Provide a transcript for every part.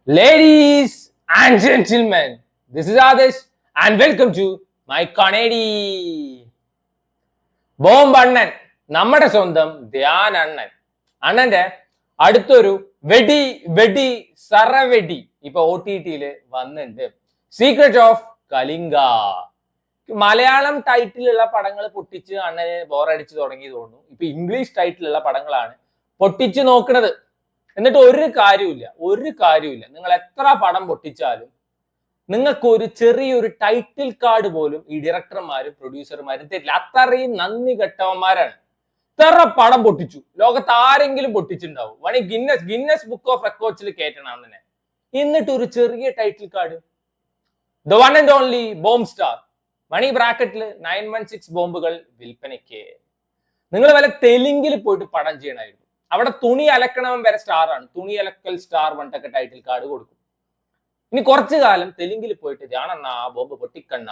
Ladies and gentlemen, this is Adesh and welcome to my Kanedi. Bomb അണ്ണൻ നമ്മുടെ സ്വന്തം ധ്യാൻ അണ്ണൻ അണ്ണന്റെ അടുത്തൊരു വെടി വെടി സറവെടി ഇപ്പൊ OTT വന്നിട്ടുണ്ട്. Secret of Kalinga. മലയാളം ടൈറ്റിലുള്ള പടങ്ങൾ പൊട്ടിച്ച് അണ്ണന് ബോറടിച്ച് തുടങ്ങി തോന്നുന്നു. ഇപ്പൊ ഇംഗ്ലീഷ് ടൈറ്റിലുള്ള പടങ്ങളാണ് പൊട്ടിച്ച് നോക്കുന്നത്. എന്നിട്ട് ഒരു കാര്യമില്ല. നിങ്ങൾ എത്ര പടം പൊട്ടിച്ചാലും നിങ്ങൾക്ക് ഒരു ചെറിയൊരു ടൈറ്റിൽ കാർഡ് പോലും ഈ ഡയറക്ടർമാരും പ്രൊഡ്യൂസർമാരും തരില്ല. അത്രയും നന്ദി കെട്ടവന്മാരാണ്. ഇത്ര പടം പൊട്ടിച്ചു, ലോകത്ത് ആരെങ്കിലും പൊട്ടിച്ചിട്ടുണ്ടാവും. വേണമെങ്കിൽ ഗിന്നസ് ബുക്ക് ഓഫ് റെക്കോർഡ്സിൽ കയറ്റണം അങ്ങനെ. എന്നിട്ട് ഒരു ചെറിയ title card, the one and only bomb star. മണി ബ്രാക്കറ്റിൽ 916 ബോംബുകൾ വിൽപ്പനയ്ക്ക്. നിങ്ങൾ വല്ല തെലുങ്കിൽ പോയിട്ട് പടം ചെയ്യണമായിരുന്നു. അവിടെ തുണി അലക്കണവൻ വരെ സ്റ്റാർ ആണ്. തുണി അലക്കൽ സ്റ്റാർ വണ്ടൊക്കെ ടൈറ്റിൽ കാർഡ് കൊടുക്കും. ഇനി കുറച്ചു കാലം തെലുങ്കിൽ പോയിട്ട് ജാനണ്ണ ബോംബ് പൊട്ടിക്കണ്ണ.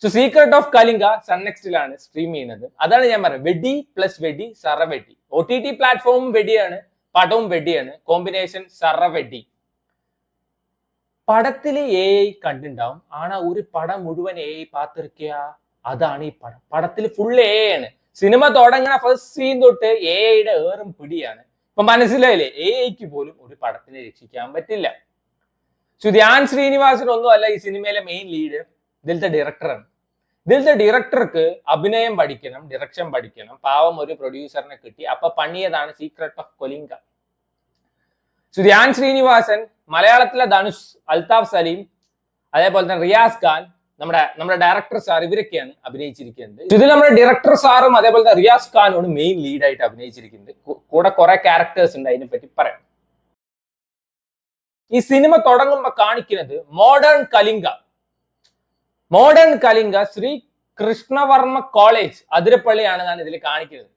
So secret of Kalinga Sun നെക്സ്റ്റിലാണ് സ്ട്രീം ചെയ്യുന്നത്. അതാണ് ഞാൻ പറഞ്ഞത്, വെടി പ്ലസ് വെടി സറവെടി. OTT പ്ലാറ്റ്ഫോമും വെടിയാണ്, പടവും വെടിയാണ്, കോമ്പിനേഷൻ സറവെടി. പടത്തില് AI കണ്ടുണ്ടാവും. ആണാ ഒരു പടം മുഴുവൻ AI പാത്തിരിക്കുക. അതാണ് ഈ പടം. പടത്തിൽ ഫുൾ AI ആണ്. സിനിമ തുടങ്ങണ ഫസ്റ്റ് സീൻ തൊട്ട് AI ഏറും പിടിയാണ്. ഇപ്പൊ മനസ്സിലായില്ലേ, AIക്ക് പോലും ഒരു പടത്തിനെ രക്ഷിക്കാൻ പറ്റില്ല. ധ്യാൻ ശ്രീനിവാസൻ ഒന്നും അല്ല ഈ സിനിമയിലെ മെയിൻ ലീഡ്. ഇതിലത്തെ ഡയറക്ടറാണ്. ഇതിലത്തെ ഡയറക്ടർക്ക് അഭിനയം പഠിക്കണം, ഡിറക്ഷൻ പഠിക്കണം. പാവം ഒരു പ്രൊഡ്യൂസറിനെ കിട്ടി. അപ്പൊ പണിയതാണ് സീക്രട്ട് ഓഫ് കലിംഗ. ധ്യാൻ ശ്രീനിവാസൻ, മലയാളത്തിലെ ധനുഷ്, അൽതാഫ് സലീം, അതേപോലെ തന്നെ റിയാസ് ഖാൻ, നമ്മുടെ ഡയറക്ടർ സാർ, ഇവരൊക്കെയാണ് അഭിനയിച്ചിരിക്കുന്നത്. ഇതിൽ നമ്മുടെ ഡയറക്ടർ സാറും അതേപോലെ തന്നെ റിയാസ് ഖാനുമാണ് മെയിൻ ലീഡായിട്ട് അഭിനയിച്ചിരിക്കുന്നത്. കൂടെ കുറെ ക്യാരക്ടേഴ്സ് ഉണ്ട്, അതിനെ പറ്റി പറയാം. ഈ സിനിമ തുടങ്ങുമ്പോൾ കാണിക്കുന്നത് മോഡേൺ കലിംഗ ശ്രീ കൃഷ്ണവർമ്മ കോളേജ് അതിരപ്പള്ളിയാണ് ഞാൻ ഇതിൽ കാണിക്കുന്നത്.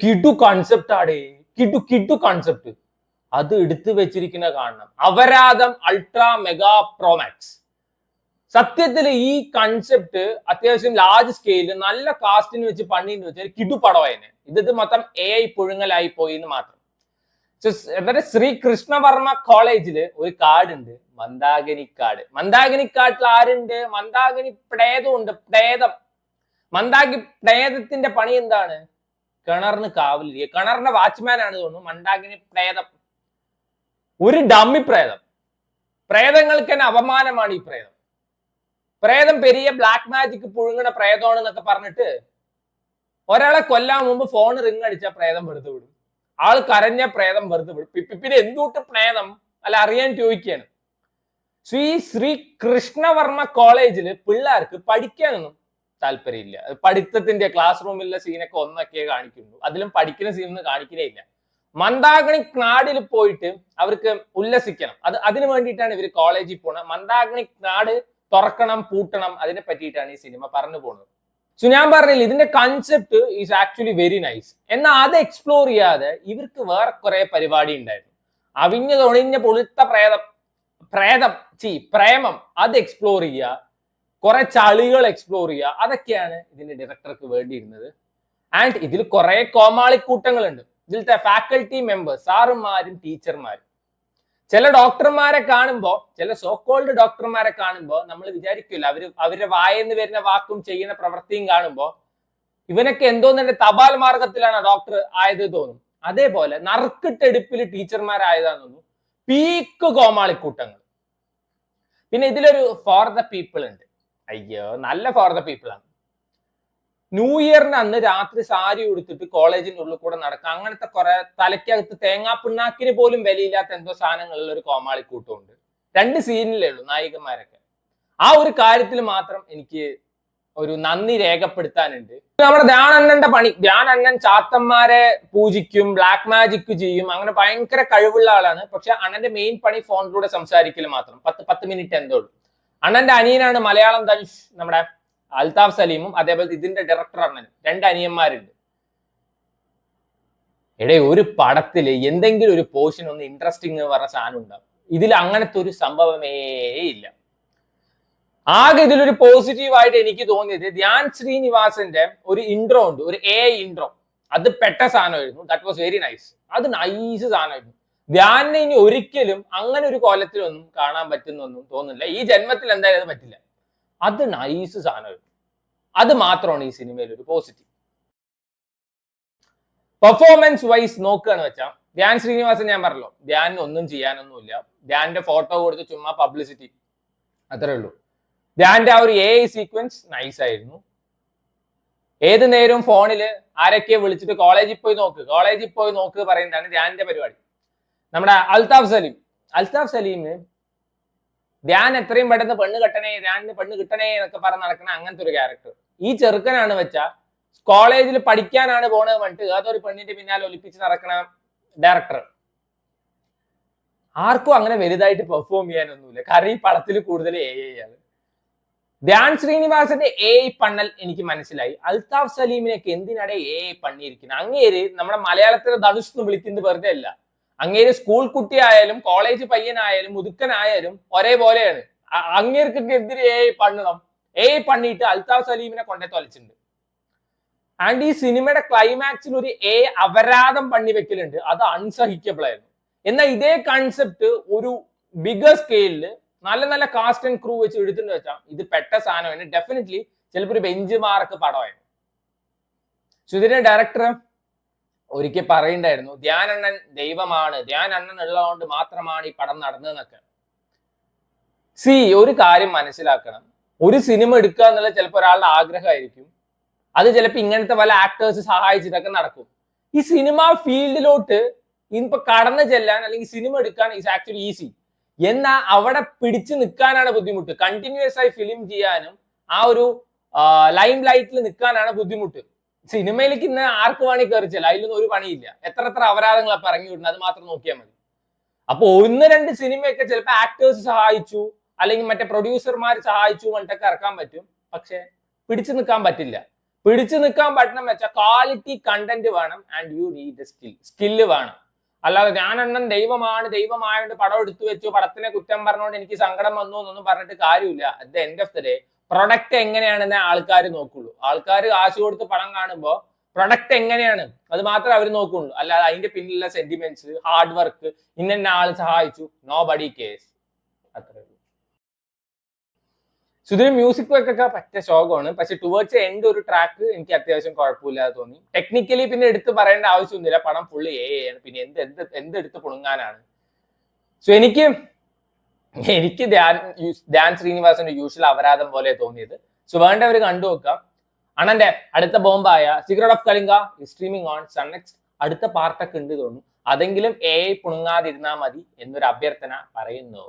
കിടു കോൺസെപ്റ്റ് അത് എടുത്തു വെച്ചിരിക്കുന്ന കാണണം. അപരാധം അൾട്രാ മെഗാ പ്രോമാക്സ്. സത്യത്തിൽ ഈ കൺസെപ്റ്റ് അത്യാവശ്യം ലാർജ് സ്കെയില് നല്ല കാസ്റ്റിന് വെച്ച് പണിന്ന് വെച്ചാൽ കിടു പടമായനെ. ഇത് മൊത്തം AI പുഴുങ്ങലായി പോയി എന്ന് മാത്രം. ശ്രീ കൃഷ്ണവർമ്മ കോളേജില് ഒരു കാർഡ് ഉണ്ട്, മന്ദാകിനി കാർഡ്. മന്ദാകിനി കാർഡിൽ ആരുണ്ട്? മന്ദാകിനി പ്രേതമുണ്ട്. പ്രേതത്തിന്റെ പണി എന്താണ്? കിണറിന് കാവലിരിക്കുക. കിണറിന്റെ വാച്ച്മാൻ ആണ് തോന്നുന്നു മന്ദാകിനി പ്രേതം. ഒരു ഡമ്മി പ്രേതങ്ങൾക്ക് തന്നെ അപമാനമാണ് ഈ പ്രേതം പെരിയ ബ്ലാക്ക് മാജിക് പുഴുങ്ങണ പ്രേതമാണ് എന്നൊക്കെ പറഞ്ഞിട്ട് ഒരാളെ കൊല്ലാൻ മുമ്പ് ഫോൺ റിങ് അടിച്ചാൽ പ്രേതം വെറുതെ വിടും. ആൾ കരഞ്ഞ പ്രേതം വെറുതെ വിടും. പിന്നെ എന്തുകൊണ്ട് പ്രേതം അല്ല അറിയാൻ ചോദിക്കുകയാണ്. ശ്രീ കൃഷ്ണവർമ്മ കോളേജില് പിള്ളേർക്ക് പഠിക്കാനൊന്നും താല്പര്യമില്ല. പഠിത്തത്തിന്റെ ക്ലാസ് റൂമിലെ സീനൊക്കെ ഒന്നൊക്കെ കാണിക്കുന്നു. അതിലും പഠിക്കുന്ന സീനൊന്നും കാണിക്കുന്നേ ഇല്ല. മന്ദാകിനി നാടിൽ പോയിട്ട് അവർക്ക് ഉല്ലസിക്കണം. അതിനു വേണ്ടിയിട്ടാണ് ഇവർ കോളേജിൽ പോണത്. മന്ദാകിനി നാട് തുറക്കണം, പൂട്ടണം, അതിനെ പറ്റിയിട്ടാണ് ഈ സിനിമ പറഞ്ഞു പോകുന്നത്. ഞാൻ പറഞ്ഞില്ല, ഇതിന്റെ concept is actually very nice. എന്നാൽ അത് എക്സ്പ്ലോർ ചെയ്യാതെ ഇവർക്ക് വേറെ കുറെ പരിപാടി ഉണ്ടായിരുന്നു. അവിഞ്ഞ തൊണിഞ്ഞ പൊളുത്ത പ്രേമം അത് എക്സ്പ്ലോർ ചെയ്യുക, കുറെ ചളികൾ എക്സ്പ്ലോർ ചെയ്യുക, അതൊക്കെയാണ് ഇതിന്റെ ഡയറക്ടർക്ക് വേണ്ടിയിരുന്നത്. ആൻഡ് ഇതിൽ കുറെ കോമാളിക്കൂട്ടങ്ങളുണ്ട്. ഇതിലത്തെ ഫാക്കൽറ്റി മെമ്പേഴ്സ്, സാറുമാരും ടീച്ചർമാരും. ചില ഡോക്ടർമാരെ കാണുമ്പോൾ, ചില സോക്കോൾഡ് ഡോക്ടർമാരെ കാണുമ്പോൾ നമ്മൾ വിചാരിക്കില്ല, അവരുടെ വായെന്ന് വരുന്ന വാക്കും ചെയ്യുന്ന പ്രവൃത്തിയും കാണുമ്പോൾ ഇവനൊക്കെ എന്തോന്നെ തപാൽ മാർഗത്തിലാണ് ഡോക്ടർ ആയത് തോന്നും. അതേപോലെ നറുക്കിട്ടെടുപ്പിൽ ടീച്ചർമാരായതാന്ന് തോന്നുന്നു. പീക്ക് കോമാളിക്കൂട്ടങ്ങൾ. പിന്നെ ഇതിലൊരു ഫോർ ദ പീപ്പിൾ ഉണ്ട്. അയ്യോ, നല്ല ഫോർ ദ പീപ്പിൾ ആണ്. ന്യൂ ഇയറിന് അന്ന് രാത്രി സാരി ഉടുത്തിട്ട് കോളേജിന്റെ ഉള്ളിൽ കൂടെ നടക്കുക, അങ്ങനത്തെ കുറെ തലയ്ക്കകത്ത് തേങ്ങാ പിണ്ണാക്കിന് പോലും വിലയില്ലാത്ത എന്തോ സാധനങ്ങളുള്ള ഒരു കോമാളിക്കൂട്ടമുണ്ട്. 2 സീനിലേ ഉള്ളൂ നായികന്മാരൊക്കെ. ആ ഒരു കാര്യത്തിൽ മാത്രം എനിക്ക് ഒരു നന്ദി രേഖപ്പെടുത്താനുണ്ട്. നമ്മുടെ ധ്യാൻ അണ്ണൻ ചാത്തന്മാരെ പൂജിക്കും, ബ്ലാക്ക് മാജിക് ചെയ്യും, അങ്ങനെ ഭയങ്കര കഴിവുള്ള ആളാണ്. പക്ഷെ അണ്ണന്റെ മെയിൻ പണി ഫോണിലൂടെ സംസാരിക്കൽ മാത്രം. 10 മിനിറ്റ് എന്തോ ഉള്ളൂ. അണ്ണന്റെ അനിയനാണ് മലയാളം ധനുഷ്, നമ്മുടെ അൽതാഫ് സലീമും. അതേപോലെ ഇതിന്റെ ഡയറക്ടർ അണ്ണനും 2 അനിയന്മാരുണ്ട്. ഒരു പടത്തില് എന്തെങ്കിലും ഒരു പോർഷൻ ഒന്ന് ഇൻട്രസ്റ്റിംഗ് പറഞ്ഞ സാധനം ഉണ്ടാവും. ഇതിൽ അങ്ങനത്തെ ഒരു സംഭവമേ ഇല്ല. ആകെ ഇതിലൊരു പോസിറ്റീവായിട്ട് എനിക്ക് തോന്നിയത് ധ്യാൻ ശ്രീനിവാസന്റെ ഒരു ഇൻട്രോ ഉണ്ട്, ഒരു AI ഇൻട്രോ. അത് പെട്ട സാധനമായിരുന്നു. That was very nice. അത് നൈസ് സാധനമായിരുന്നു. ധ്യാനിനെ ഇനി ഒരിക്കലും അങ്ങനെ ഒരു കോലത്തിലൊന്നും കാണാൻ പറ്റുന്നൊന്നും തോന്നുന്നില്ല. ഈ ജന്മത്തിൽ എന്തായാലും അത് പറ്റില്ല. അത് നൈസ് സാധനമായിരുന്നു. അത് മാത്രമാണ് ഈ സിനിമയിൽ ഒരു പോസിറ്റീവ്. പെർഫോമൻസ് വൈസ് നോക്കുകയാണെന്ന് വെച്ചാൽ ധ്യാൻ ശ്രീനിവാസൻ ഞാൻ പറഞ്ഞല്ലോ, ധ്യാനിന് ഒന്നും ചെയ്യാനൊന്നുമില്ല. ധ്യാന്റെ ഫോട്ടോ കൊടുത്ത് ചുമ്മാ പബ്ലിസിറ്റി, അത്രേ ഉള്ളൂ. ധ്യാന്റെ ആ ഒരു AI സീക്വൻസ് നൈസ് ആയിരുന്നു. ഏത് നേരവും ഫോണിൽ ആരൊക്കെ വിളിച്ചിട്ട് കോളേജിൽ പോയി നോക്ക് പറയുന്നതാണ് ധ്യാന്റെ പരിപാടി. നമ്മുടെ അൽതാഫ് സലീം ധ്യാൻ എത്രയും പെട്ടെന്ന് ധ്യാനിന് പെണ്ണ് കിട്ടണേ എന്നൊക്കെ പറഞ്ഞ് നടക്കുന്ന അങ്ങനത്തെ ഒരു ക്യാരക്ടർ. ഈ ചെറുക്കനാണ് വെച്ചാൽ കോളേജിൽ പഠിക്കാനാണ് പോണത് പറഞ്ഞിട്ട് അതൊരു പെണ്ണിന്റെ പിന്നാലെ ഒലിപ്പിച്ച് നടക്കണ ഡയറക്ടർ. ആർക്കും അങ്ങനെ വലുതായിട്ട് പെർഫോം ചെയ്യാനൊന്നുമില്ല. കാരണം ഈ പടത്തിൽ കൂടുതൽ AI ആണ്. ധ്യാൻ ശ്രീനിവാസന്റെ AI പണ്ണൽ എനിക്ക് മനസ്സിലായി. അൽതാഫ് സലീമിനൊക്കെ എന്തിനാടെ AI പണിയിരിക്കുന്നത്? അങ്ങേര് നമ്മുടെ മലയാളത്തിലെ ധനുഷ് എന്ന് വിളിക്കുന്നത് വെറുതെ അല്ല. അങ്ങേര് സ്കൂൾ കുട്ടിയായാലും കോളേജ് പയ്യനായാലും മുതുക്കനായാലും ഒരേപോലെയാണ്. അങ്ങേർക്കൊക്കെ എന്തിന് AI പണ്ണണം? AI പണിയിട്ട് അൽതാഫ് സലീമിനെ കൊണ്ടേ തൊലച്ചിട്ടുണ്ട്. ആൻഡ് ഈ സിനിമയുടെ ക്ലൈമാക്സിൽ ഒരു അപരാധം പണി വെക്കലുണ്ട്. അത് അൺസഹിക്കബിൾ ആയിരുന്നു. എന്നാൽ ഇതേ കൺസെപ്റ്റ് ഒരു ബിഗർ സ്കെയിലില് നല്ല നല്ല കാസ്റ്റ് ആൻഡ് ക്രൂ വെച്ച് എടുത്തിട്ട് വെച്ചാൽ ഇത് പെട്ട സാധനമാണ്. ഡെഫിനറ്റ്ലി ചിലപ്പോൾ ഒരു ബെഞ്ച് മാർക്ക് പടമായിരുന്നു. ഇതിന്റെ ഡയറക്ടർ ഒരിക്കൽ പറയണ്ടായിരുന്നു, ധ്യാൻ അണ്ണൻ ദൈവമാണ്, ധ്യാൻ അണ്ണൻ ഉള്ളതുകൊണ്ട് മാത്രമാണ് ഈ പടം നടന്നതെന്നൊക്കെ. ഒരു കാര്യം മനസ്സിലാക്കണം, ഒരു സിനിമ എടുക്കുക എന്നുള്ളത് ചിലപ്പോൾ ഒരാളുടെ ആഗ്രഹമായിരിക്കും. അത് ചിലപ്പോൾ ഇങ്ങനത്തെ പല ആക്ടേഴ്സ് സഹായിച്ചിട്ടൊക്കെ നടക്കും. ഈ സിനിമ ഫീൽഡിലോട്ട് ഇപ്പൊ കടന്നു ചെല്ലാൻ അല്ലെങ്കിൽ സിനിമ എടുക്കാൻ ഈസ് ആക്ച്വലി ഈസി. എന്നാൽ അവിടെ പിടിച്ചു നിൽക്കാനാണ് ബുദ്ധിമുട്ട്. കണ്ടിന്യൂസ് ആയി ഫിലിം ചെയ്യാനും ആ ഒരു ലൈം ലൈറ്റിൽ നിൽക്കാനാണ് ബുദ്ധിമുട്ട്. സിനിമയിലേക്ക് ഇന്ന് ആർക്ക് പണി കയറിച്ചല്ല, അതിലൊന്നും ഒരു പണിയില്ല. എത്ര അപരാധങ്ങൾ അപ്പൊ ഇറങ്ങി വിടുന്നത്, അത് മാത്രം നോക്കിയാൽ മതി. അപ്പൊ 1-2 സിനിമയൊക്കെ ചിലപ്പോൾ ആക്ടേഴ്സ് സഹായിച്ചു അല്ലെങ്കിൽ മറ്റേ പ്രൊഡ്യൂസർമാർ സഹായിച്ചു പറഞ്ഞിട്ടൊക്കെ ഇറക്കാൻ പറ്റും. പക്ഷെ പിടിച്ചു നിൽക്കാൻ പറ്റില്ല. പിടിച്ചു നിൽക്കാൻ പറ്റണം വെച്ചാൽ ക്വാളിറ്റി കണ്ടന്റ് വേണം. ആൻഡ് യു നീഡ് സ്കില്ല് വേണം. അല്ലാതെ ഞാൻ അണ്ണൻ ദൈവമായോണ്ട് പടം എടുത്തു വെച്ചു, പടത്തിനെ കുറ്റം പറഞ്ഞുകൊണ്ട് എനിക്ക് സങ്കടം വന്നു എന്നൊന്നും പറഞ്ഞിട്ട് കാര്യമില്ല. At the end of the day product എങ്ങനെയാണെന്ന് ആൾക്കാർ നോക്കുള്ളൂ. ആൾക്കാർ കാശ് കൊടുത്ത് പടം കാണുമ്പോൾ പ്രൊഡക്റ്റ് എങ്ങനെയാണ് അത് മാത്രമേ അവർ നോക്കുള്ളൂ. അല്ലാതെ അതിന്റെ പിന്നിലുള്ള സെന്റിമെന്റ്സ്, ഹാർഡ് വർക്ക്, ഇന്ന ആൾ സഹായിച്ചു, നോ ബഡി കേസ്. അത്രേ ഉള്ളൂ. ഇതിന് മ്യൂസിക് വർക്കൊക്കെ പറ്റിയ ശോകമാണ്. പക്ഷെ ടുവേർഡ്സ് എൻഡ് ഒരു ട്രാക്ക് എനിക്ക് അത്യാവശ്യം കുഴപ്പമില്ലാതെ തോന്നി. ടെക്നിക്കലി പിന്നെ എടുത്ത് പറയേണ്ട ആവശ്യമൊന്നുമില്ല. പടം ഫുള്ള് ആണ്. പിന്നെ എന്തെടുത്ത് പുണുങ്ങാനാണ്. എനിക്ക് ധ്യാൻ ശ്രീനിവാസന്റെ യൂഷ്വൽ അപരാധം പോലെ തോന്നിയത്. വേണ്ടവർ കണ്ടു നോക്കാം. അണ്ണന്റെ അടുത്ത ബോംബായ secret of Kalinga streaming on Sun NXT. അടുത്ത പാർട്ടൊക്കെ ഉണ്ട് തോന്നുന്നു. അതെങ്കിലും AI പുണുങ്ങാതിരുന്നാൽ മതി എന്നൊരു അഭ്യർത്ഥന പറയുന്നു.